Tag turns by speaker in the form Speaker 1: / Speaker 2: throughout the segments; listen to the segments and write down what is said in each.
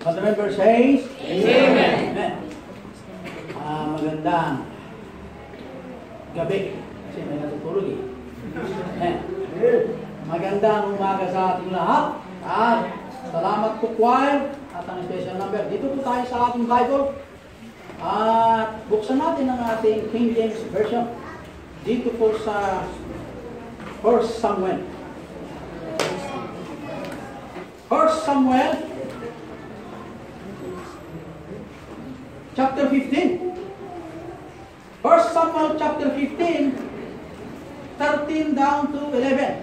Speaker 1: But the member says,
Speaker 2: Amen.
Speaker 1: Amen. Magandang gabi. Kasi may natutulog eh. Amen. Magandang umaga sa ating lahat. At salamat po choir at ang special number. Dito po tayo sa ating Bible. At buksan natin ang ating King James Version. Dito po sa 1 Samuel. 1 Samuel chapter 15. 1 Samuel chapter 15, 13 down to 11.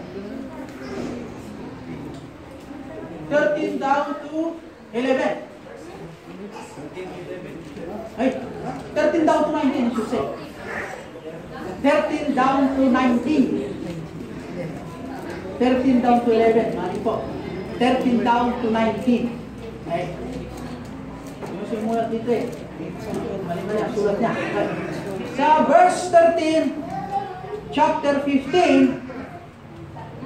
Speaker 1: 13 down to 11. Ay, 13 down to 19, I should say. 13 down to 19. 13 down to 11. Mali po. 13 down to 19. Ay, yung simulat dito eh. Mali-mali ang sulat niya. Ay. Sa verse 13, chapter 15,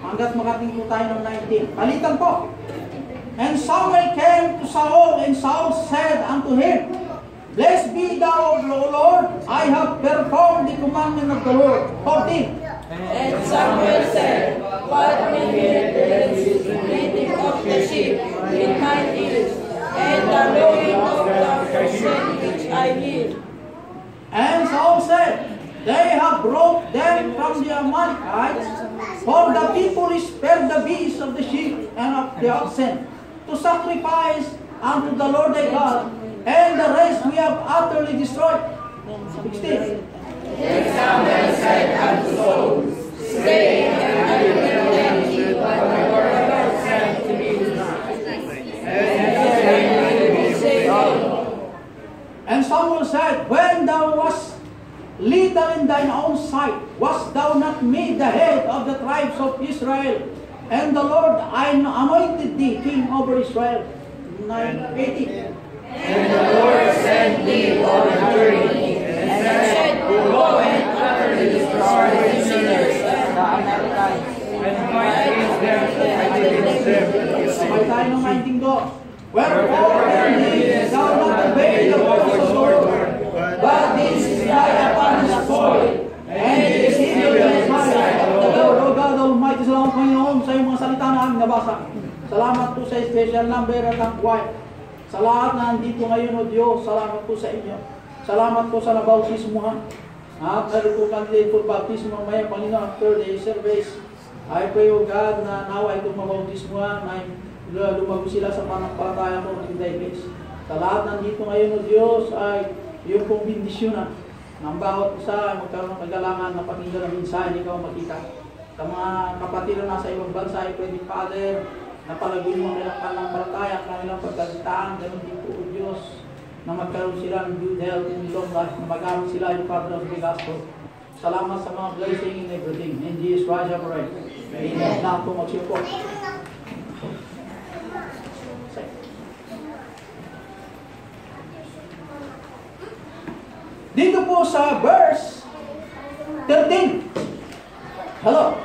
Speaker 1: hanggat makating po tayo ng 19. Palitan po. And Samuel came to Saul, and Saul said unto him, Blessed be thou, O Lord, I have performed the commandment of the Lord. 14.
Speaker 2: And Samuel said, What will hear is the bleating of the sheep in mine ears, and the lowing of the oxen which I hear.
Speaker 1: And Saul said, They have brought them from the Amalekites, for the people spared the beasts of the sheep and of the oxen, to sacrifice unto the Lord thy God, and the rest we have utterly destroyed. 16.
Speaker 2: Then Samuel said unto Saul, Stay, and I will tell them what the Lord hath said to me.
Speaker 1: And Samuel said, When thou wast little in thine own sight, wast thou not made the head of the tribes of Israel? And the Lord anointed thee king over Israel. 9:18.
Speaker 2: And the Lord sent thee on a journey, and said, Go and utterly destroy the sinners of the Amalekites, and fight against them, and against them.
Speaker 1: Sabay tayo ng 19 do. Wherefore then didst thou not obey the voice of the Lord, but didst rely upon his voice, and didst hinder the sight of the Lord. O God Almighty, salamat Panginoon sa iyong mga salita na aming nabasa. Salamat po sa special number at ang choir. Sa lahat na andito ngayon, O Diyos, salamat po sa inyo. Salamat po sa nabautismuhan. At meron po candidate for baptism mamaya, Panginoon, after the service. I pray, O God, na nawa itong mabautismuhan ay lumago sila sa panampalataya mo in thy place. Sa lahat nandito ngayon, O Diyos, ay iyong pong bindisyonan ng bawat isa ay magkaroon ng kagalangan na pakinggan ng mensahe na ikaw makita. Sa mga kapatid na nasa ibang bansa, ay pwede, Father, na palaguin mo nilang panampalataya, kanilang pagkakitaan, ganun din po, O Diyos, na magkaroon sila ng good health and long life, na magamit sila yung Father of the Gospel. Salamat sa mga blessing and everything. In Jesus Christ, I pray. Amen. Na po magsipo. Dito po sa verse 13. Hello.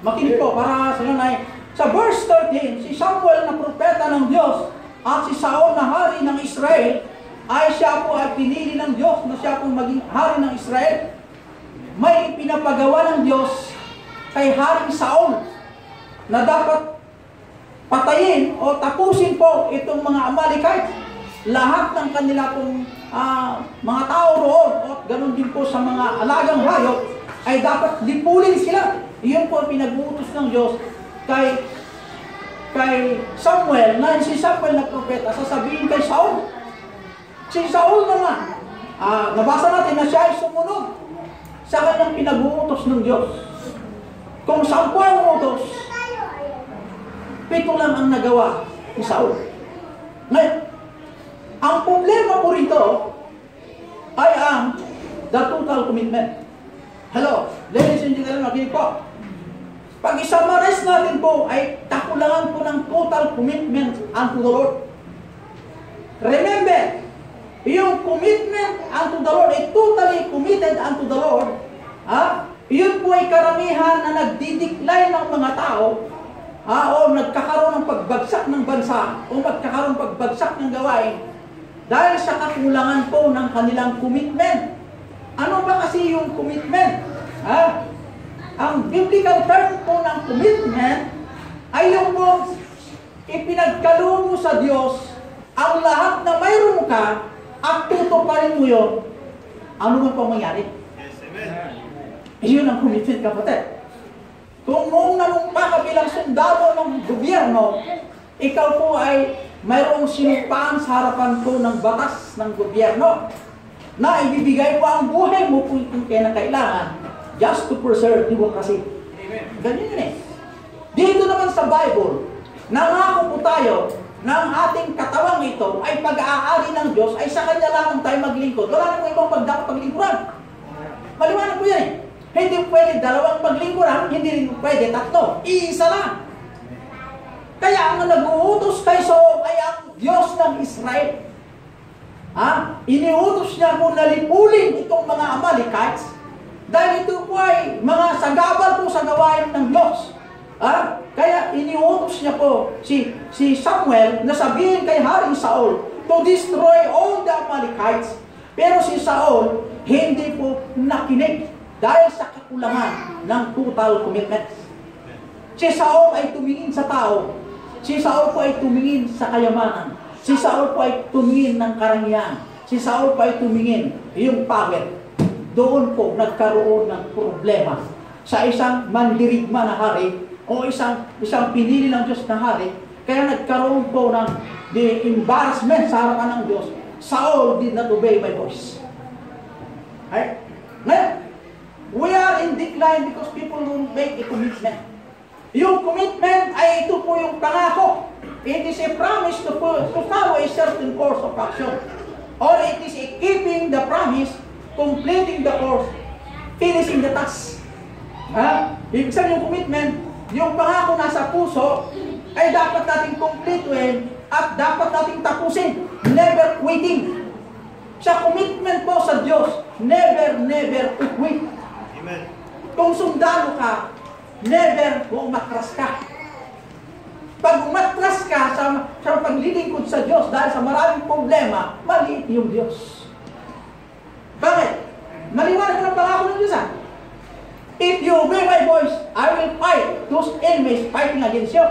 Speaker 1: Makinig po para sa inyo na sa verse 13, si Samuel na propeta ng Diyos at si Saul na hari ng Israel ay siya po ay pinili ng Diyos na siya po maging hari ng Israel. May pinapagawa ng Diyos kay Haring Saul na dapat patayin o tapusin po itong mga Amalekite. Lahat ng kanila pong mga tao roon at ganun din po sa mga alagang hayop ay dapat lipulin sila. Iyon po pinag-uutos ng Diyos kay Samuel, na si Samuel na propeta, sasabihin kay Saul. Si Saul naman, nabasa natin na siya ay sumunod sa kanyang pinag-uutos ng Diyos. Kung 10 ang utos, 7 lang ang nagawa ni Saul. Ngayon, ang problema po rito ay ang the total commitment. Hello, ladies and gentlemen, makinig po. Pag isamares natin po ay takulangan po ng total commitment unto the Lord. Remember, yung commitment unto the Lord ay totally committed unto the Lord. Iyon po ay karamihan na nagdidecline ng mga tao o nagkakaroon ng pagbagsak ng bansa o magkakaroon ng pagbagsak ng gawain dahil sa kakulangan po ng kanilang commitment. Ano ba kasi yung commitment? Ang biblical term po ng commitment ay yung po ipinagkaloob mo sa Diyos ang lahat na mayroon ka at tutuparin mo yun. Ano man po mangyari?
Speaker 3: Yes, amen.
Speaker 1: Yun ang commitment, kapatid. Kung noong nanumpa ka bilang sundalo ng gobyerno, ikaw po ay mayroong sinumpaan sa harapan po ng batas ng gobyerno na ibibigay mo ang buhay mo kung kailangan just to preserve democracy. Ganyan yun eh. Dito naman sa Bible, nangako po tayo ng ating katawang ito ay pag-aari ng Diyos ay sa Kanya lamang tayo maglingkod. Wala na po ibang dapat paglingkuran. Maliwanag po yan eh. Hindi pwede dalawang paglingkuran, hindi rin pwede tatlo. Iisa lang. Kaya ang nag-uutos kay Saul ay ang Diyos ng Israel. Iniutos niya kung nalipulin itong mga Amalekites dahil ito po ay mga sagabal po sa gawain ng Diyos. Kaya iniutos niya po si Samuel na sabihin kay Haring Saul to destroy all the Amalekites. Pero si Saul hindi po nakinig dahil sa kakulangan ng total commitment. Si Saul ay tumingin sa tao. Si Saul po ay tumingin sa kayamanan. Si Saul po ay tumingin ng karangyaan. Si Saul po ay tumingin yung power. Doon po nagkaroon ng problema sa isang mandirigma na hari o isang pinili ng Diyos na hari. Kaya nagkaroon po ng the embarrassment sa harapan ng Diyos. Saul did not obey my voice. Right? Ngayon, we are in decline because people don't make a commitment. Yung commitment ay ito po yung pangako. It is a promise to follow a certain course of action. Or it is a keeping the promise, completing the course, finishing the task. Ibig sabihin yung commitment, yung pangako nasa puso, ay dapat nating completuin at dapat nating tapusin. Never quitting. Sa commitment po sa Diyos, never to quit.
Speaker 3: Amen.
Speaker 1: Kung sundalo ka, never umatras ka. Pag umatras ka sa paglilingkod sa Diyos dahil sa maraming problema, maliit yung Diyos. Bakit? Maliwanag ng pangako ng Diyos. If you obey my voice, I will fight those enemies fighting against you.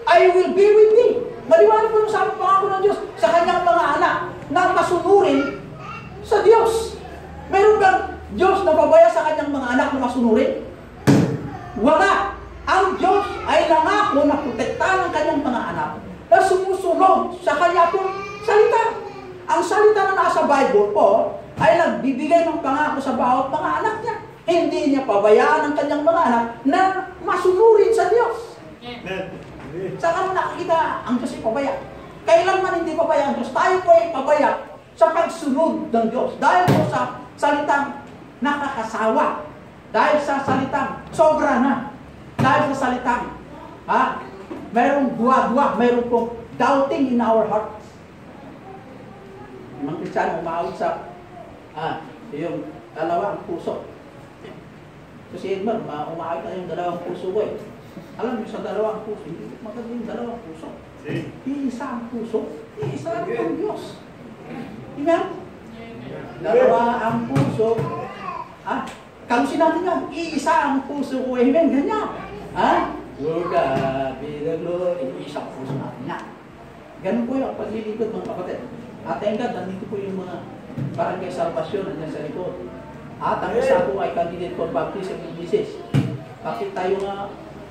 Speaker 1: I will be with thee. Maliwanag po sa pangako ng Diyos sa kanyang mga anak na masunurin sa Diyos. Meron bang Diyos na pabaya sa kanyang mga anak na masunurin? Wala. Ang Diyos ay nangako na protektahan ang kanyang mga anak na sumusunod sa kanya pong salita. Ang salita na nasa Bible po ay nagbibigay ng pangako sa bawat mga anak niya. Hindi niya pabayaan ang kanyang mga anak na masunurin sa Diyos. Saan nakikita ang Diyos ay pabaya? Kailanman hindi pabaya ang Diyos. Tayo po ay pabaya sa pagsunod ng Diyos. Dahil po sa salitang nakakasawa. Dahil sa salitang sobra na. Dahil sa salitang mayroong duwa-duwa, mayroong pong doubting in our heart. Mga Kristiyano umawit sa yung dalawang puso. So si Edmar, umawit na yung dalawang puso ko eh. Alam niyo sa dalawang puso, hindi maganda yung dalawang puso. Iisa ang puso, iisa ang Diyos. Amen? Dalawa ang puso. Kalusin natin yan. Iisa ang puso ko. Amen? Ganyan. Lord God, be the glory. Iisa ang puso natin yan. Ganun po yung paglilingkod mga kapatid. At thank God, nandito po yung mga barangay salvation nandiyan sa likod. At ang isa po ay candidate for baptism in Mrs. Bakit tayo nga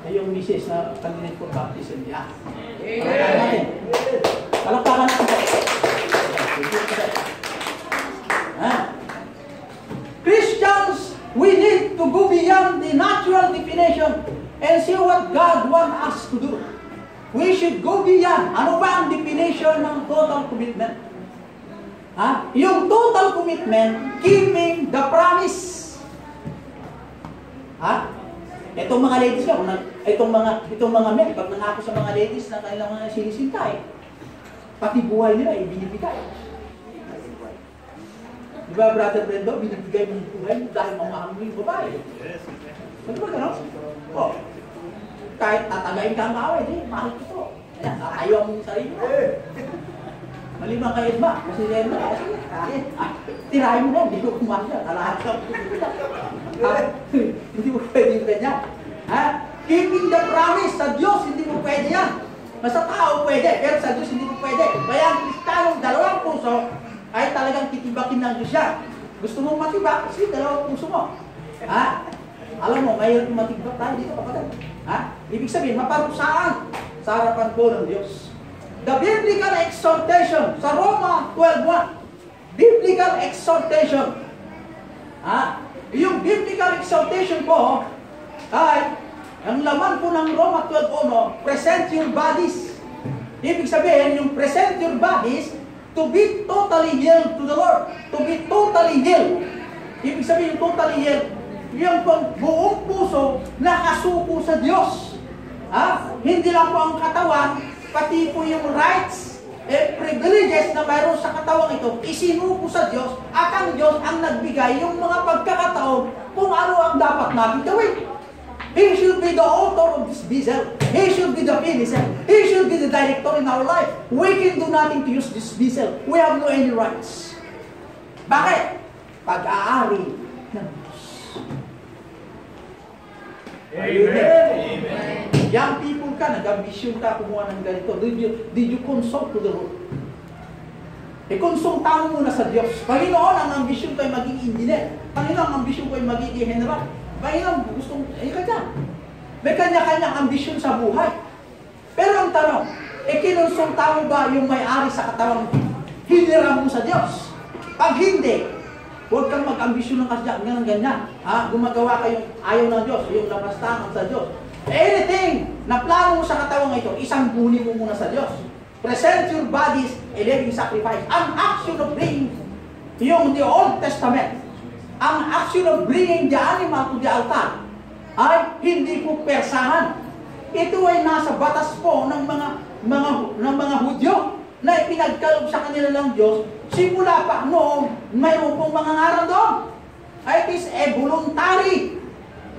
Speaker 1: yung Mrs. na candidate for baptism niya? Palakpakan natin. Palakpakan natin. Christians, we need to go beyond the natural definition and see what God wants us to do. We should go beyond. Ano ba ang definition ng total commitment? Yung total commitment, keeping the promise. Itong mga ladies ko, itong mga men, pag nangako sa mga ladies na kailangan mga sinisintay, pati buhay nila ay binibigay. Di ba, Brother Brendo, binibigay mong buhay dahil mamahal mo yung babae? Ano ba gano'n? kahit tatagayin ka ang away, di, mahal ko to. Ayan, ayaw mo yung sarili mo. Malimang kay Edma, kasi Edma, tirahin mo na, hindi ko kumanda, kalahat ka. Hindi mo pwede yung ganyan. Keeping the promise sa Diyos, hindi mo pwede yan. Sa tao pwede, pero sa Diyos hindi mo pwede. Kaya ang Kristiyanong dalawang puso ay talagang titibakin ng Diyos yan. Gusto mong matibak, kasi dalawang puso mo. Alam mo, mayroon matibak tayo dito, kapatid. Ibig sabihin, maparusaan sa harapan ko ng Diyos. The biblical exhortation sa Roma 12:1. Biblical exhortation. Yung biblical exhortation po ay ang laman po ng Roma 12:1, present your bodies. Ibig sabihin, yung present your bodies to be totally healed to the Lord. To be totally healed. Ibig sabihin, totally healed. Yung buong puso nakasuko sa Diyos. Hindi lang po ang katawan, pati po yung rights, privileges na mayroon sa katawang ito, isinuko sa Diyos, at ang Diyos ang nagbigay yung mga pagkakataon kung ano ang dapat natin gawin. He should be the author of this vessel. He should be the finisher. He should be the director in our life. We can do nothing to use this vessel. We have no any rights. Bakit? Pag-aari ng Diyos. Amen. Young people ka, nag-ambisyon ka, kumuha ng ganito. Did you consult to the Lord? Konsulta mo muna sa Diyos. Panginoon, ang ambisyon ko ay maging engineer. Panginoon, ang ambisyon ko ay maging general. Panginoon, gustong, kanya. May kanya-kanyang ambisyon sa buhay. Pero ang tanong, kinonsulta mo ba yung may-ari sa katawang hiniram mo sa Diyos? Pag hindi, huwag kang mag-ambisyon ng ganyan. Gumagawa kayong ayaw ng Diyos, yung lapastangan sa Diyos. Anything na plano mo sa katawang ito, isang bunin mo muna sa Diyos. Present your bodies a living sacrifice. Ang action of bringing yung the Old Testament, ang action of bringing the animal to the altar ay hindi po persahan. Ito ay nasa batas po ng mga Hudyo na ipinagkaloob sa kanila ng Diyos simula pa noong mayroon pong mga ngaral doon. It is a voluntary.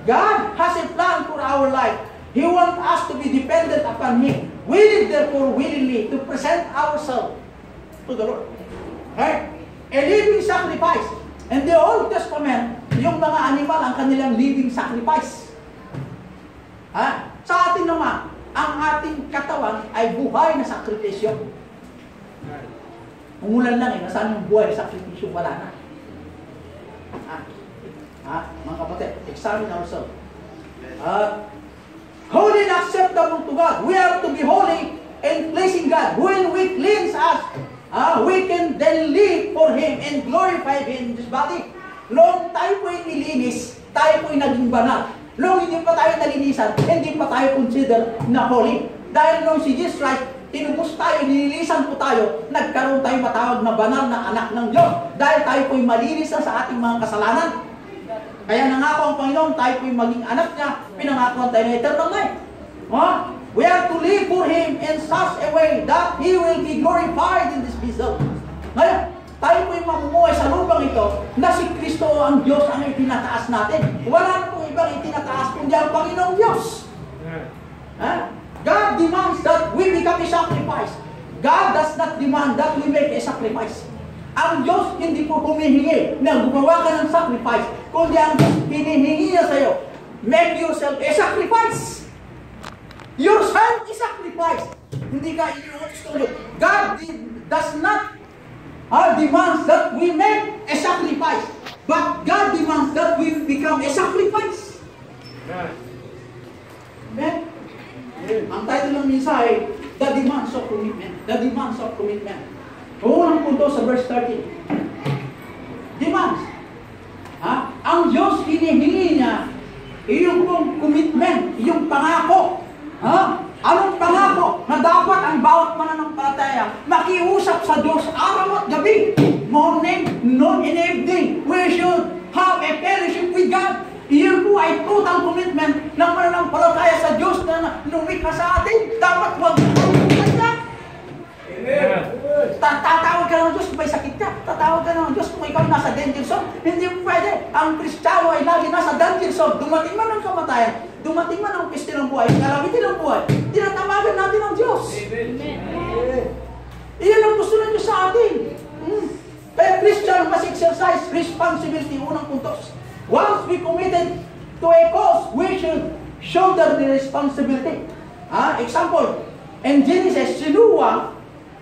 Speaker 1: God has a plan for our life. He wants us to be dependent upon Him. We need therefore willingly to present ourselves to the Lord. A living sacrifice. In the Old Testament, yung mga animal ang kanilang living sacrifice. Sa atin naman, ang ating katawan ay buhay na sakripisyo. Umulan lang nasaan yung buhay na sakripisyo? Wala na. Mga kapatid, examine ourselves. Holy and acceptable to God. We are to be holy and pleasing God. When we cleanse us, we can then live for Him and glorify Him in this body. Noong tayo po'y nilinis, tayo po'y naging banal. Noong hindi pa tayo nalinisan, hindi pa tayo consider na holy. Dahil noong si Jesus Christ, tinubos tayo, nililisan po tayo, nagkaroon tayo matawag na banal na anak ng Diyos. Dahil tayo po'y malinis na sa ating mga kasalanan. Kaya nangako ang Panginoon, tayo po'y maging anak niya, pinangako tayo ng eternal life. We are to live for Him in such a way that He will be glorified in this vessel. Ngayon, tayo po'y mamumuhay sa lupang ito na si Kristo ang Diyos ang itinataas natin. Wala na pong ibang itinataas kundi ang Panginoong Diyos. God demands that we become a sacrifice. God does not demand that we make a sacrifice. Ang Diyos hindi po humihingi na gumawa ka ng sacrifice, kundi ang Diyos hinihingi niya sa iyo, make yourself a sacrifice. Yourself is sacrifice. Hindi ka i-utos. God does not demands that we make a sacrifice, but God demands that we become a sacrifice. Amen? Ang title ng mensahe, The Demands of Commitment. The Demands of Commitment. Unang punto sa verse 13. Demands. Ang Diyos hinihingi niya iyong pong commitment, iyong pangako. Anong pangako? Na dapat ang bawat mananampalataya makiusap sa Diyos araw at gabi. Morning, noon, and evening. We should have a fellowship with God. Iyon po ay total commitment ng mananampalataya sa Diyos na lumikha sa atin. Dapat huwag kalimutan. Tatawag ka ng Diyos kung may sakit ka. Tatawag ka ng Diyos kung ikaw nasa danger zone. Hindi mo pwede. ang Kristiyano ay lagi nasa danger zone. Dumating man ang kamatayan, dumating man ang peste ng buhay, kalamitin ng buhay, tinatawagan natin ang Diyos. Iyan ang gusto ng Diyos sa atin. Kaya Christian must exercise responsibility. Unang puntos. Once we committed to a cause, we should shoulder the responsibility. Example, in Genesis, si Noah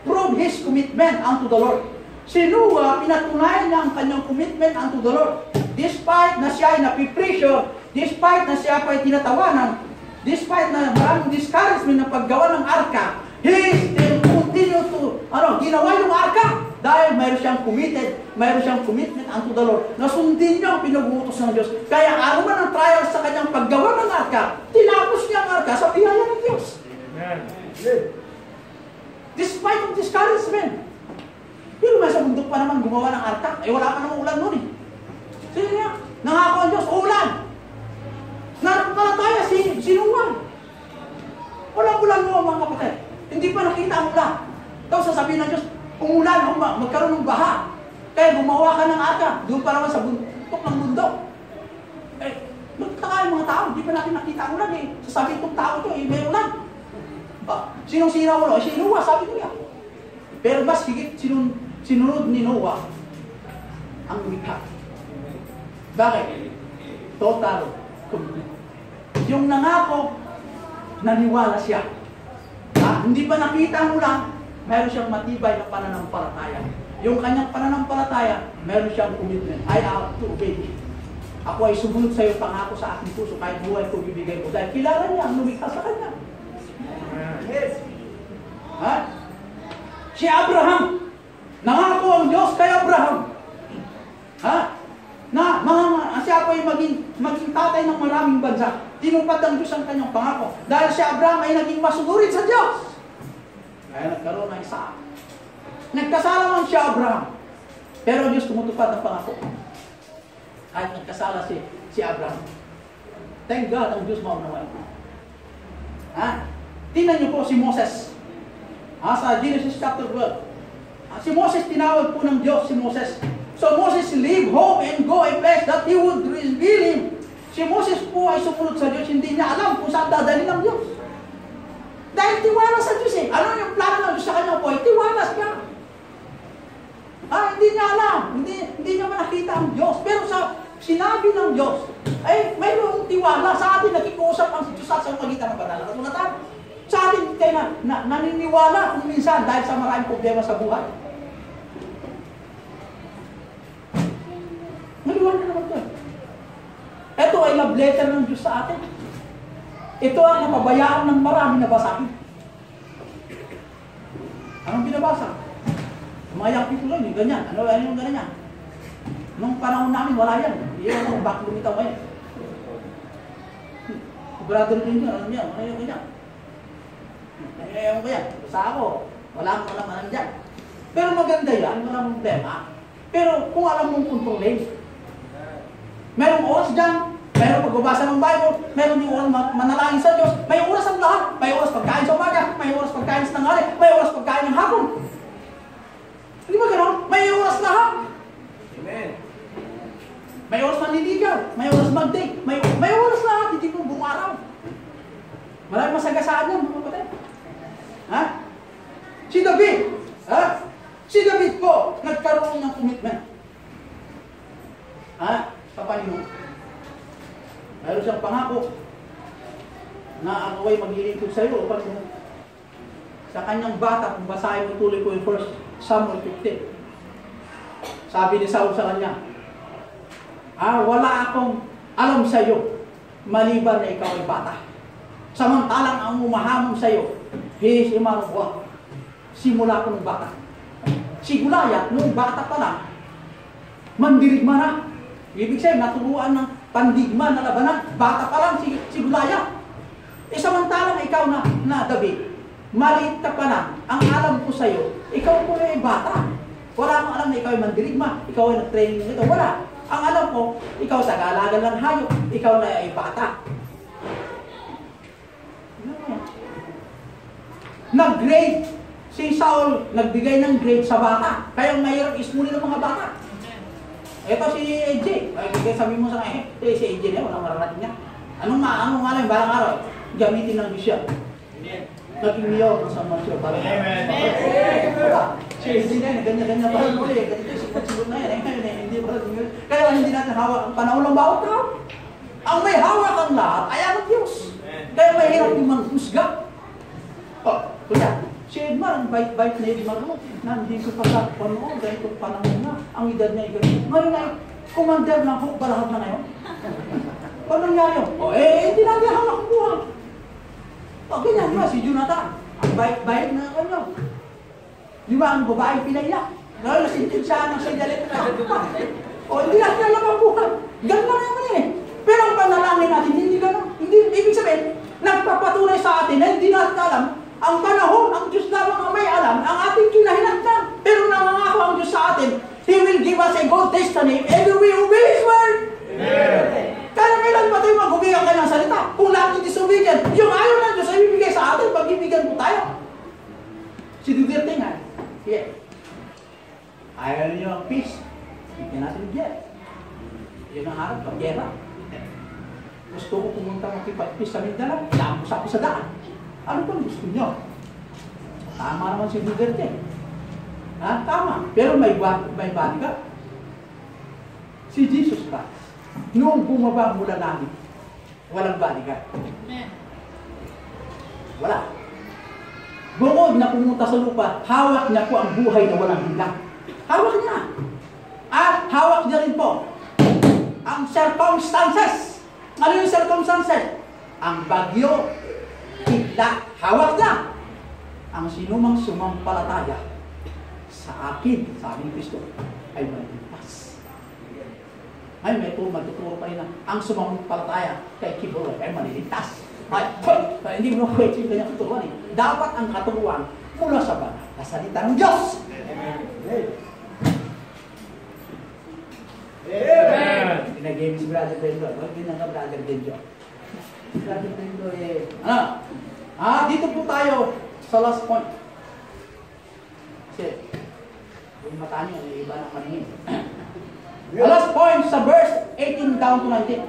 Speaker 1: proved his commitment unto the Lord. Si Noah, pinatunayan niya ang kanyang commitment unto the Lord. Despite na siya ay napipressure, despite na siya ay tinatawanan, despite na maraming discouragement na paggawa ng arka, he still continued to, ginawa yung arka. Dahil mayroon siyang committed, mayroon siyang commitment unto the Lord. Nasundin niya ang pinag-uutos ng Diyos. Kaya ano man ang trials sa kanyang paggawa ng arka, tinapos niya ang arka sa biyaya ng Diyos. Amen. Despite of discouragement. Pero may sa bundok pa naman gumawa ng arka. Wala pa namang ulan nun eh. Sige niya, nangako ang Diyos, ulan. Napalataya si Noah. Walang ulan mo mga kapatid. Hindi pa nakita ang ulan. Tapos sasabihin ng Diyos, umulan, magkaroon ng baha. Kaya gumawa ka ng arka. Doon pa naman sa bundok ng bundok. Magtaka yung mga tao, hindi pa natin nakita ang ulan eh. Sasabihin itong tao ito, may ulan. Sinong sira mo? Si Noah, sabi ko yan. Pero mas higit sinunod ni Noah ang wika. Bakit? Total commitment. Yung nangako, naniwala siya. Hindi pa nakita ang ulan, meron siyang matibay na pananampalataya. Yung kanyang pananampalataya, meron siyang commitment. I have to obey. Ako ay sumunod sa iyo, pangako sa aking puso, kahit buhay ko bibigay ko. Dahil kilala niya ang lumikha sa kanya. Yes. Si Abraham, nangako ang Diyos kay Abraham. Siya po ay maging tatay ng maraming bansa. Tinupad ang Diyos ang kanyang pangako. Dahil si Abraham ay naging masunurin sa Diyos. Kaya nagkaroon ng Isaac. Nagkasala man si Abraham. Pero Diyos tumutupad ang pangako. Kahit nagkasala si Abraham. Thank God ang Diyos maunawain. Tingnan niyo po si Moses. Sa Genesis chapter 12. Si Moses, tinawag po ng Diyos si Moses. So Moses leave home and go a place that he would reveal him. Si Moses po ay sumunod sa Diyos, hindi niya alam kung saan dadalhin ng Diyos. Dahil tiwala sa Diyos eh. Ano yung plano ng Diyos sa kanya po? Tiwala siya. Hindi niya alam. Hindi niya nakita ang Diyos. Pero sa sinabi ng Diyos, ay mayroong tiwala. Sa atin nakikusap ang Diyos sa pagitan ng banal na kasulatan. Sa atin tayo naniniwala kung minsan dahil sa maraming problema sa buhay. Naliwala na naman ito. Ito ay love letter ng Diyos sa atin. Ito ang napabayaan ng marami na basahin. Anong binabasa? Mga young people lang, yung ganyan. Ano yung ganyan? Nung panahon namin, wala yan. Iyon ang back lumitaw ngayon. Brother din yun, ano yan? Ano yung ganyan? Ayaw ko yan. Basta ako, wala akong alam dyan. Pero maganda yan, walang problema. Pero kung alam mong kontrolin, merong oras dyan, merong pagbabasa ng Bible, meron yung oras manalangin sa Diyos, may oras ang lahat. May oras pagkain sa umaga, may oras pagkain sa tanghali, may oras pagkain ng hapon. Hindi ba gano'n? May oras lahat. Amen. May oras manliligaw, may oras mag-date, may oras lahat, hindi mo buong araw. Maraming masagasaan yan, mga kapatid. Si David, si David po, nagkaroon ng commitment. Sa Panginoon. Mayroon siyang pangako na ako ay maglilingkod sa iyo upang sa kanyang bata, kung basahin mo tuloy ko yung 1 Samuel 15. Sabi ni Saul sa kanya, wala akong alam sa iyo maliban na ikaw ay bata. Samantalang ang umahamon sa iyo, he is imarugwa. Simula ko ng bata. Si Goliath, nung bata pa lang, mandirigma na. Ibig sabihin, naturuan ng pandigma na labanan. Bata pa lang si Goliath. Samantalang ikaw na David, maliit ka pa lang, ang alam ko sa iyo, ikaw po ay bata. Wala akong alam na ikaw ay mandirigma, ikaw ay nag-training nito. Wala. Ang alam ko, ikaw tagalagan ng hayop, ikaw na ay bata. Nag-grade. Si Saul, nagbigay ng grade sa bata. Kaya mahirap ismuli ng mga bata. Ito si AJ. Kaya sabi mo sa kanya, si AJ na, walang mararating niya. Anong nga lang, balang araw, gamitin ng Diyos siya. Naging niyo sa mga siya. Wala. Si AJ na yan, ganyan-ganyan pa rin ulit. Ganito, sipat-sipat na yan. Hindi pa rin. Kaya hindi natin hawak ang panahon ng bawat tao. Ang may hawak ang lahat ay ang Diyos. Kaya mahirap yung manghusga. Kaya, si Edmar, ang bait-bait na Edmar mo, nandito pa sa panoon, dahil kung panahon na, ang edad niya ay ganyan. Ngayon ay, commander ng Hukok Balahag na ngayon. Paano nangyari yun? Hindi natin hawak ang buhay. Ganyan ba, si Jonathan, ang bait-bait na kanya. Di ba, ang babae pinaiyak? Dahil nasintensyahan ng sigalit na. Hindi natin alam ang buhay. Ganun na naman eh. Pero ang panalangin natin, hindi ganun. Hindi, ibig sabihin, nagpapatunay sa atin na hindi natin alam ang panahon, ang Diyos lamang ang may alam, ang ating kinahinatnan. Pero nangangako ang Diyos sa atin, He will give us a good destiny and we will obey His word. Amen. Kaya kailan pa tayo mag-obey ang kanyang salita? Kung natin disobedient, yung ayaw ng Diyos ay bibigay sa atin, pag-ibigyan po tayo. Si Duterte nga, ayaw niyo ang peace, hindi natin bigyan. Yun ang harap, pag-gera. Gusto ko pumunta makipag-peace sa Mindanao, inaambos ako sa daan. Ano bang gusto niyo? Tama naman si Duterte. Tama. Pero may bali ka. Si Jesus Christ, noong bumaba mula langit, walang bali ka. Wala. Bukod na pumunta sa lupa, hawak niya po ang buhay na walang hanggan. Hawak niya. At hawak niya rin po ang circumstances. Ano yung circumstances? Ang bagyo, higla, hawak niya. Ang sinumang sumampalataya sa akin, sabi ni Kristo, ay maliligtas. Ay, may magtuturo pa rin na ang sumampalataya kay Kiboroy ay maliligtas. Ay, hindi mo pwede yung kanyang katuruan eh. Dapat ang katuruan mula sa banal na salita ng Diyos. Amen. Amen. Pinag-game si Brother Bendo. Huwag din ang Brother Bendo. Brother Bendo dito po tayo sa last point. Kasi, yung mata niyo, yung iba ng maningin. The last point sa verse 18 down to 19.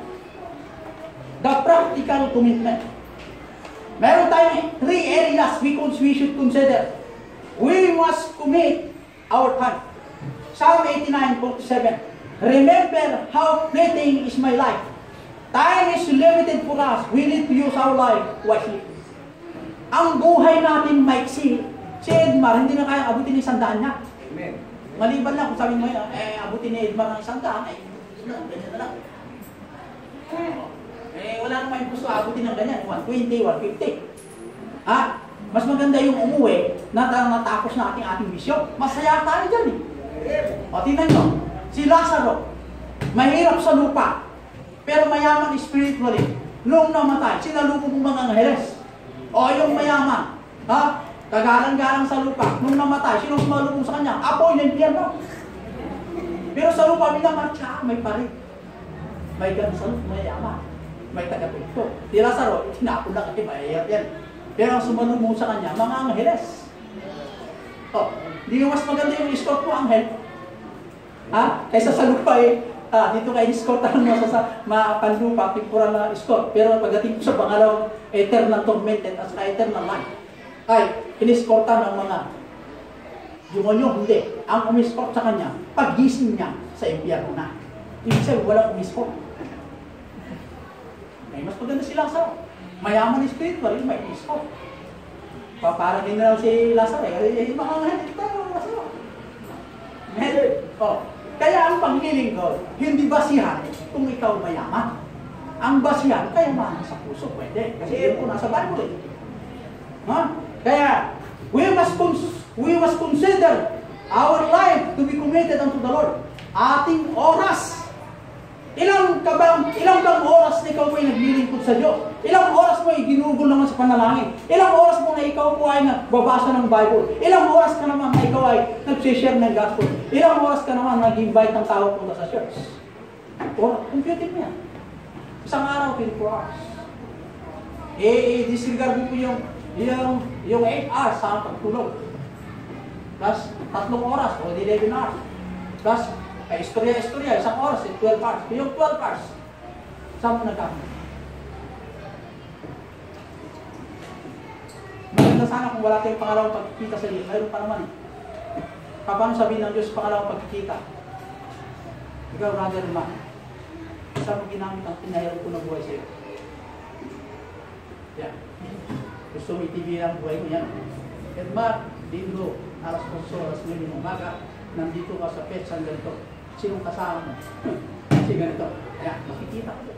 Speaker 1: The practical commitment. Meron tayong 3 areas we should consider. We must commit our time. Psalm 89:47. Remember how fleeting is my life. Time is limited for us. We need to use our life wisely. Ang buhay natin maiksi. Si Edmar, hindi na kaya abutin ng 100 niya. Amen. Maliban lang kung sabi mo yun, abutin ni Edmar ng 100, ganyan na lang. Wala nang may gusto abutin ng ganyan, 120, 150. Mas maganda yung umuwi na natapos na ating misyon. Masaya tayo dyan eh. Tingnan nyo, si Lazaro, mahirap sa lupa, pero mayaman spiritually. Noong namatay, sinalubong ng mga angeles. Yung mayaman, kagalang-galang sa lupa, nung namatay, sino sumalubong sa kanya? Apoy ng impyerno. Pero sa lupa, minamatya, may parit. May ganun, may yaman. May taga-pagto. Si Lazaro, tinapon lang kasi mahirap yan. Pero ang sumalubong sa kanya, mga angeles. Di mas maganda yung escort mo, anghel. Kaysa sa lupa dito kayo escortahan mo sa panlupa, temporal na escort. Pero pagdating ko sa pangalawang eternal tormented at sa eternal life, ay iniskortan ng mga demonyo, hindi. Ang umiskort sa kanya, pag-gising niya sa impyerno na. Ibig sabihin, walang umiskort. Mas maganda si Lazaro. Mayaman spiritual, may umiskort. Parang din na si Lazaro, makahanip tayo, Lazaro. Kaya ang panghiling ko, hindi basihan kung ikaw mayaman. Ang basihan, kayamanan sa puso, pwede. Kasi yun po nasa Bible. Kaya, we must consider our life to be committed unto the Lord. Ating oras. Ilang bang oras na ikaw po ay naglilingkod sa Diyos? Ilang oras mo ay ginugol naman sa panalangin? Ilang oras mo na ikaw po ay nagbabasa ng Bible? Ilang oras ka naman na ikaw ay nag-share ng gospel? Ilang oras ka naman nag-invite ng tao punta sa church? Computing mo yan. Isang araw, 24 hours. Disregard mo po yung 8 hours sa pagtulog. Plus, 3 oras o 11 hours. Plus, Ay, istorya, isang oras, 12 hours. Yung 12 hours, saan mo nagkamali? Maganda sana kung wala tayong pangalawang pagkikita sa iyo. Mayroon pa naman. Paano sabihin ng Diyos pangalawang pagkikita? Ikaw, brother, ma. Saan mo ginamit ang pinahirap ko ng buhay sa iyo? Yan. Gusto mo itibigin ang buhay mo yan. At ma, Linggo, alas 8, alas 9 ng umaga, nandito ka sa petsa ganito. Sinong kasama mo? Kasi ganito. Yan, makikita ko.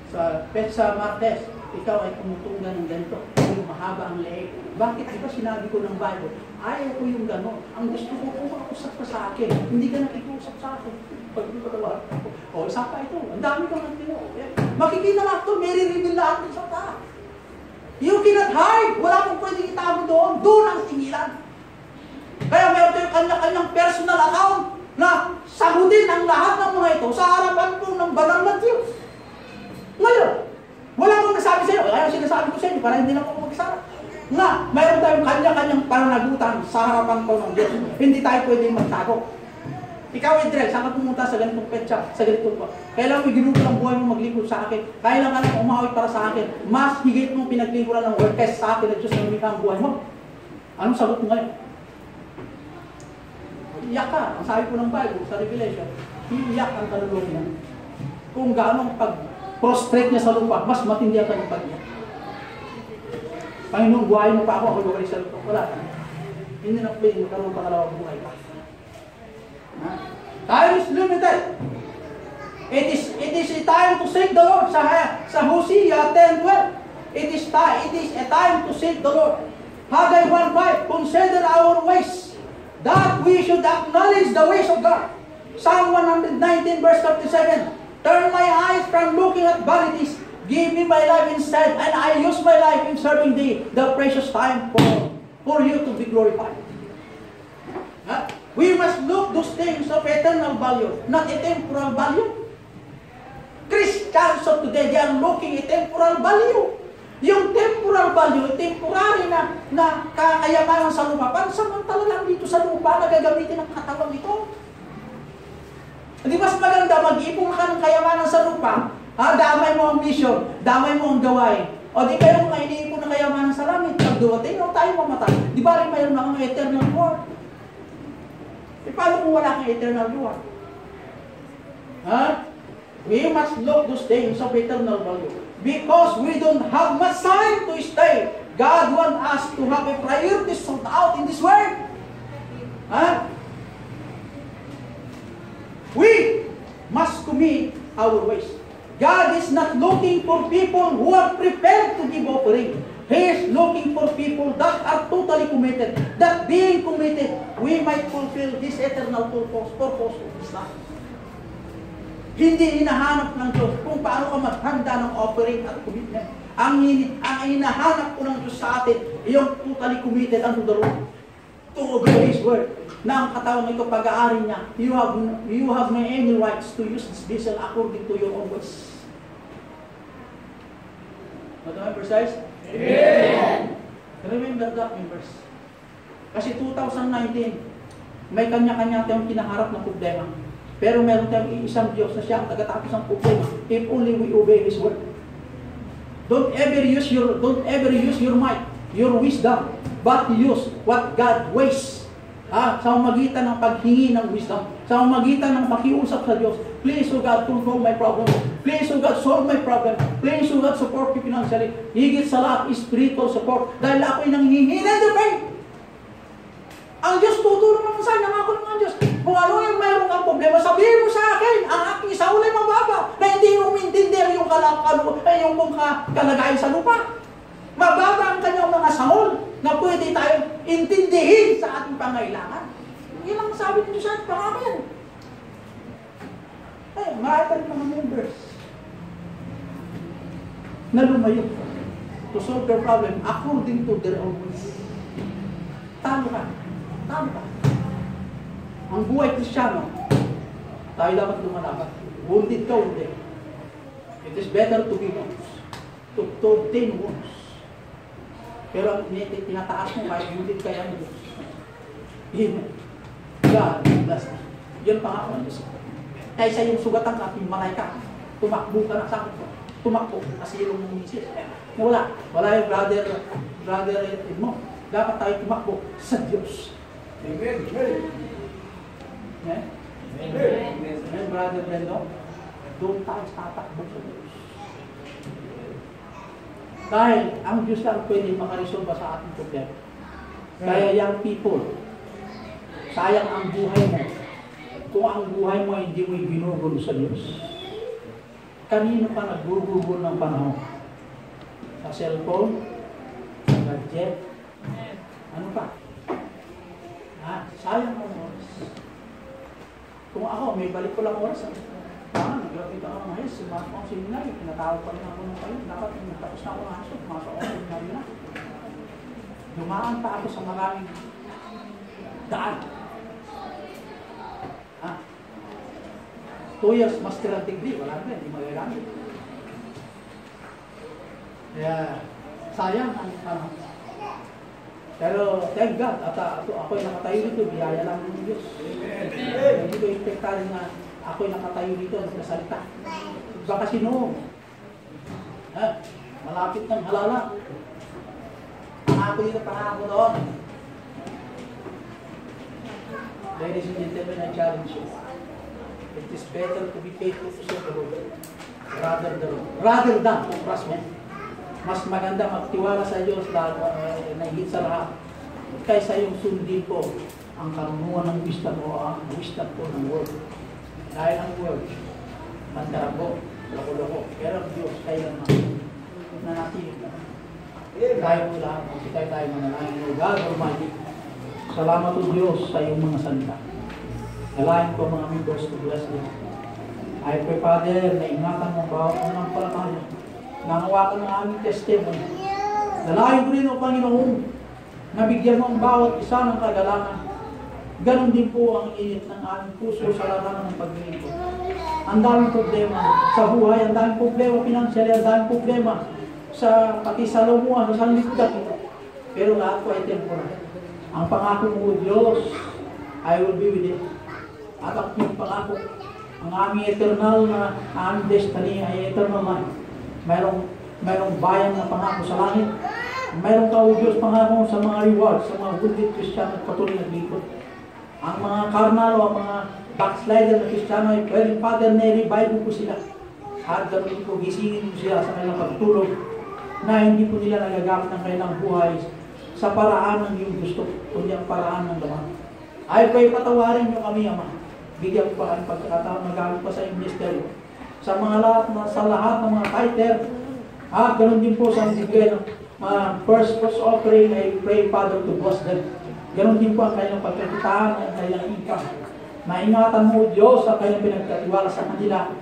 Speaker 1: Sa petsa Martes, ikaw ay tumutungan ng ganito. Yung mahaba ang leeg. Bakit? Diba sinabi ko ng Bible, ayaw ko yung gano'n. Ang gusto ko kung makausap ka sa akin. Hindi ka nakikusap sa akin. Pag hindi ko tawag ako. O, isa pa ito. Ang dami kang nagtino. Makikita mo ito, may re-reveal lahat ng sa ta. You cannot hide. Wala kong pwedeng itago doon. Doon ang tingilan. Kaya meron tayo kanya-kanyang personal account na sagutin ang lahat ng mga ito sa harapan po ng banal na Diyos. Ngayon, wala akong nasabi sa iyo. Kaya sinasabi ko sa inyo para hindi na ako mag-isara. Nga, mayroon tayong kanya-kanyang pananagutan sa harapan ko ng Diyos. Hindi tayo pwedeng magtago. Ikaw, Edrel, saan ka pumunta sa ganitong petsa, sa ganitong pa? Kailan may ginugo ng buhay mo maglingkod sa akin? Kailan ka lang umawit para sa akin? Mas higit mong pinaglingkuran ng word kaysa sa akin na Diyos na lumikha ang buhay mo. Anong sagot mo ngayon? Iyak ka. Ang sabi ko ng Bible sa Revelation, iiyak ang kaluluwa niya. Kung gaano prostrate niya sa lupa, mas matindi ang kanyang pag-iyak. Panginoon, buhayin mo pa ako, ako luwari sa lupa. Wala ka. Hindi na pwede magkaroon pangalawang buhay pa. Time is limited. It is a time to seek the Lord. Sa Hosea 10:12. It is a time to seek the Lord. Haggai 1:5. Consider our ways, that we should acknowledge the ways of God. Psalm 119 verse 37. Turn my eyes from looking at vanities. Give me my life instead, and I use my life in serving thee, the precious time for you to be glorified. We must look those things of eternal value, not a temporal value. Christians of today, they are looking at temporal value. Yung temporal value, temporary na kakayamanan sa lupa, pansamantala lang dito sa lupa na gagamitin ang katawan ito. Hindi mas maganda mag-ipon ka ng kayamanan sa lupa, damay mo ang mission, damay mo ang gawain. O di kayo mga iniipon ng kayamanan sa langit, pag duwating, o tayo mamatay. Di ba rin mayroon na mga eternal reward? E paano kung wala kang eternal reward? We must look those things of eternal value. Because we don't have much time to stay. God wants us to have a priority sort out in this world. We must commit our ways. God is not looking for people who are prepared to give offering. He is looking for people that are totally committed. That being committed, we might fulfill this eternal purpose of this life. Hindi hinahanap ng Diyos kung paano ka maghanda ng offering at commitment. Ang hinahanap ko ng Diyos sa atin, yung totally committed unto the Lord. To obey His word. Na ang katawan ito, pag-aari niya, you have no any rights to use this vessel according to your own ways. What do I emphasize? Amen. Remember that, members. Kasi 2019, may kanya-kanya tayong kinaharap na problema. Pero meron tayong isang Diyos na siya ang tagatapos ng problema. If only we obey His word. Don't ever use your might, your wisdom, but use what God ways. Sa magitan ng paghingi ng wisdom, sa magitan ng pakiusap sa Diyos. Please, O God, control my problem. Please, O God, solve my problem. Please, O God, support me financially. Higit sa lahat, spiritual support. Dahil ako'y nanghihingi ng faith. Ang Diyos, tutulong naman sa'yo. Nangako naman ang Diyos. Kung ano yung mayroon kang problema, sabihin mo sa akin, ang aking isaulay mababa, na hindi mo maintindihan yung kung kalagayan sa lupa. Mababa ang kanyang mga sahol na pwede tayong intindihin sa ating pangailangan. Yan ang sabi nito sa ating pangalan. Marami pa rin mga members na lumayo to solve their problem according to their own ways. Talo ka. Ang buhay Kristiyano, tayo dapat lumalaban. Wounded ka, wounded. It is better to be wounds, to obtain wounds. Pero ang tinataas mo, kahit wounded ka yan, Amen. God bless me. Yun pangako ng Diyos. Kaysa yung sugatan ka, yung malaika, tumakbo ka na sa akin. Tumakbo, kasi yung misis. Wala yung brother mo. Dapat tayo tumakbo sa Diyos.
Speaker 3: Amen.
Speaker 1: Amen? Amen, Brother Brendo. Doon tayo tatakbo sa Diyos. Dahil ang Diyos lang pwede makaresolba sa ating problema. Kaya young people, sayang ang buhay mo. Kung ang buhay mo hindi mo ginugulo sa Diyos. Kanino ka naggugulo ng panahon? Sa cellphone? Sa gadget? Ano pa? Sayang ang oras. Kung ako, may balik ko lang oras. Naglapit ako ng ayos. Sumasok ako sa seminary. Pinatawag pa rin ako ng kayo. Dapat nagtapos na ako ng aso. Pumasok ako sa seminary na. Dumaan pa ako sa maraming daan. 2 years master's degree, wala na, hindi magagamit. Kaya, sayang ang panahon. Pero, thank God, at ako'y nakatayo dito, biyaya lang ng Diyos. Hindi ko expectarin na ako'y nakatayo dito, nagkasalita. Baka sino? Malapit ng halala. Pangako dito, pangako doon. Ladies and gentlemen, I challenge you. It is better to be faithful to serve the Lord rather than to trust men. Mas maganda magtiwala sa Diyos na higit sa lahat kaysa yung sundin po ang karunungan ng wisdom o ang wisdom po ng word. Dahil ang word, mandarabo, loko-loko. Pero ang Diyos, kaya na natin. Tayo po lahat, tayo manalangin. O God Almighty, salamat po Diyos sa iyong mga salita. Dalayan ko mga members to bless them. I pray, Father, na ingatan mo bawat unang palataya. Nangawakan ng aming testimony. Dalayan ko rin o Panginoon, nabigyan mo ang bawat isa ng kagalangan. Ganon din po ang init ng aming puso sa larangan ng paglilingkod. Ang daming problema sa buhay, ang daming problema financial, ang daming problema sa pati sa lumuan, sa sanlibutan. Pero lahat po ay temporary. Ang pangako mo, Diyos, I will be with you. At ang pangako, ang aming eternal na aming destiny ay eternal life. Mayroong bayan na pangako sa langit. Mayroong ka, O Diyos, pangako sa mga rewards, sa mga good Christian at patuloy na lingkod. Ang mga karnal o ang mga backslider na Kristiyano ay pwedeng, Father, na-revive po sila. At ganoon po, gisingin po sila sa kanilang pagtulog na hindi po nila nagagamit ng kanilang buhay sa paraan ng iyong gusto, kundi ang paraan ng laman. Ay pray, patawarin niyo kami, Ama. Bigyan ko pa ang pagkakataon magamit pa sa iyong ministeryo. Sa lahat ng mga tither, at ganoon din po sa bigay ng first offering, I pray, Father, to bless them. Ganoon din po ang kanilang pagkakitaan, ang kanilang income. Maingatan mo, Diyos, ang kanilang pinagkatiwala sa kanila.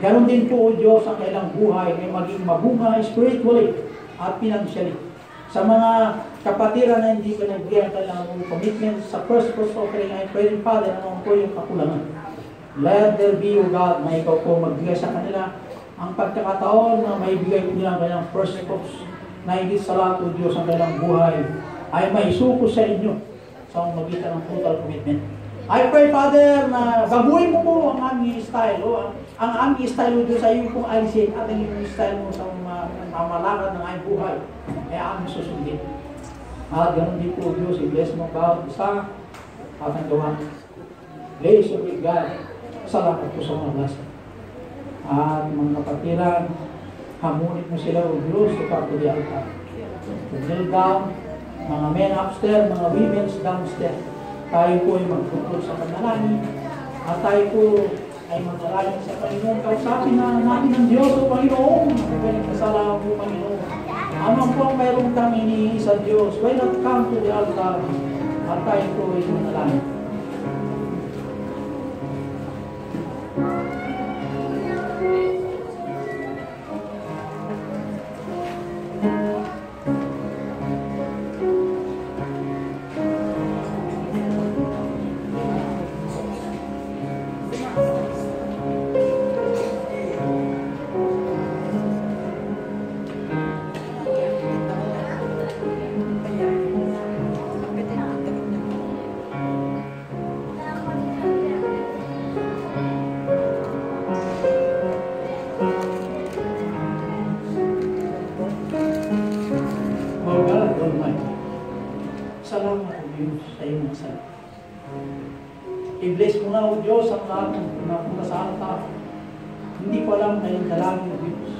Speaker 1: Ganoon din po, Diyos, ang kanilang buhay ay maging mabunga spiritually at financially. Sa mga kapatiran na hindi pa nagbigay ang kanilang commitment sa first offering, ay pwede, Father, naman po yung kakulangan. Let there be, O God, na ikaw po magbigay sa kanila ang pagkakataon na maibigay ko nila ang kanilang first fruits na higit sa lahat, O Diyos, ang kanilang buhay ay maisuko sa inyo sa magitan ng total commitment. I pray, Father, na baguhin mo po ang aming style, ang aming style, O Diyos, ay yung pong alisin at ang yung style mo sa mamalakad ng aming buhay ay aming susundin. At ganoon din po, Diyos, i-bless mo bawat isa at ang gawa. Bless you, God. Salamat po sa mga blessing. At mga kapatiran, hamunin mo sila, O Diyos, sa kapatid altar. Kneel down, mga men upstairs, mga women downstairs. Tayo po ay magtutulog sa panalangin. At tayo po ay manalangin sa Panginoon. Kausapin na natin ang Diyos, O Panginoon. Kasalanan po, Panginoon. Ano po ang mayroong kami ni sa Diyos? Why not come to the altar? At tayo po ay manalangin. I-bless mo na, O Diyos, ang lahat ng nasaan tao. Hindi ko alam na yung dalangin ng Diyos.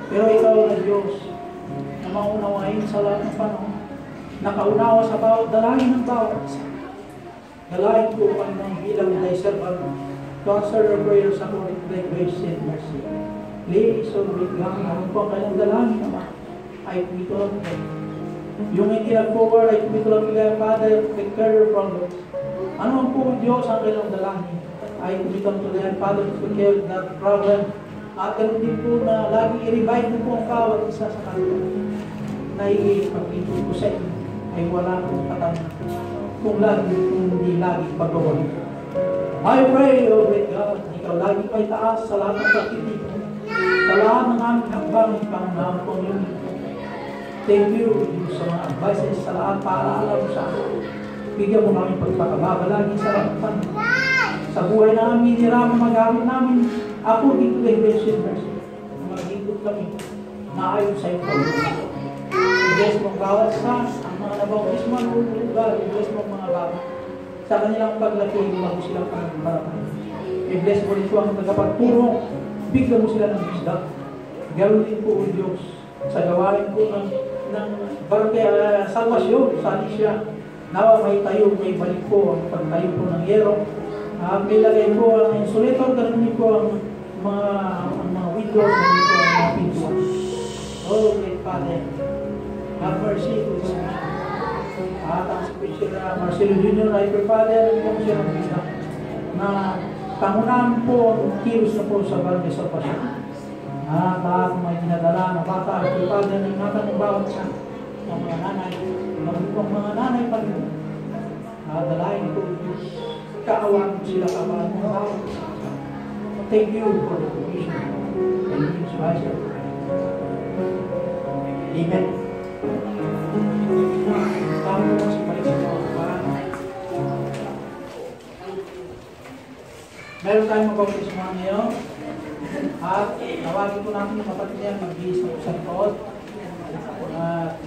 Speaker 1: Pero ikaw na Diyos, na maunawain sa lahat ng panahon, nakaunawa sa bawat dalangin ng bawat isa. Dalangin ko, Panginoon, bilang thy servant, to answer your prayers according to thy grace and mercy. Please, O Lord, lang po ang kanyang dalangin naman, ay kumitulang kayo. Yung hindi nag-forward ay kumitulang kayo, Father, take care of your problems. Ano ang po, Diyos, ang kanyang dalangin? Ay kumitulang kayo, Father, to take care of that problem. At ganun din po na lagi i-revive mo po ang bawat isa sa kanila. Na pag-ibig ko sa inyo ay wala pong katangan. Kung hindi lagi pagkawali. I pray, O great God, ikaw lagi may taas sa lahat ng pagtitig. Sa lahat ng aming hakbang, Panginoon po yun. Thank you sa mga advices sa lahat para alam sa akin. Bigyan mo namin pagpakababa lagi sa harapan. Sa buhay namin, hirapan magamit namin. Ako dito kay Blessed Mercy. Mag-ikot kami na ayon sa iyo. I-bless mo bawat sa ang mga nabautismo ng lugar. I-bless mo mga bata. Sa kanilang paglaki, bago silang pagbabaran. I-bless mo rin po ang tagapagpuro. Bigyan mo sila ng wisdom. Gawin din po, O Diyos, sa gawain po ng salvasyon sa Alicia. Nawa may tayo, may balik po ang pagtayo po ng yero. May lagay po ang insulator, ganun din po ang mga windows, ganun po ang mga pintuan. Oh, great Father, have mercy po sa mga. At ang special Marcelo Jr. ay per Father, kung siya ng wisdom, na pangunahan po ang kilos na po sa barangay salvasyon. At lahat ng mga dinadala na bata at per Father, na ingatan ng bawat sa mga nanay, mga nanay pa rin. Dalahin ko, Diyos, kaawaan sila kaawaan mo na. Thank you for the provision. Thank you, Jesus. Amen. Tama mo si Maria sa mga kaparang. Meron tayong mabautismo ngayon. At tawagin ko natin yung kapatid niya, magbihis na po sa likod. At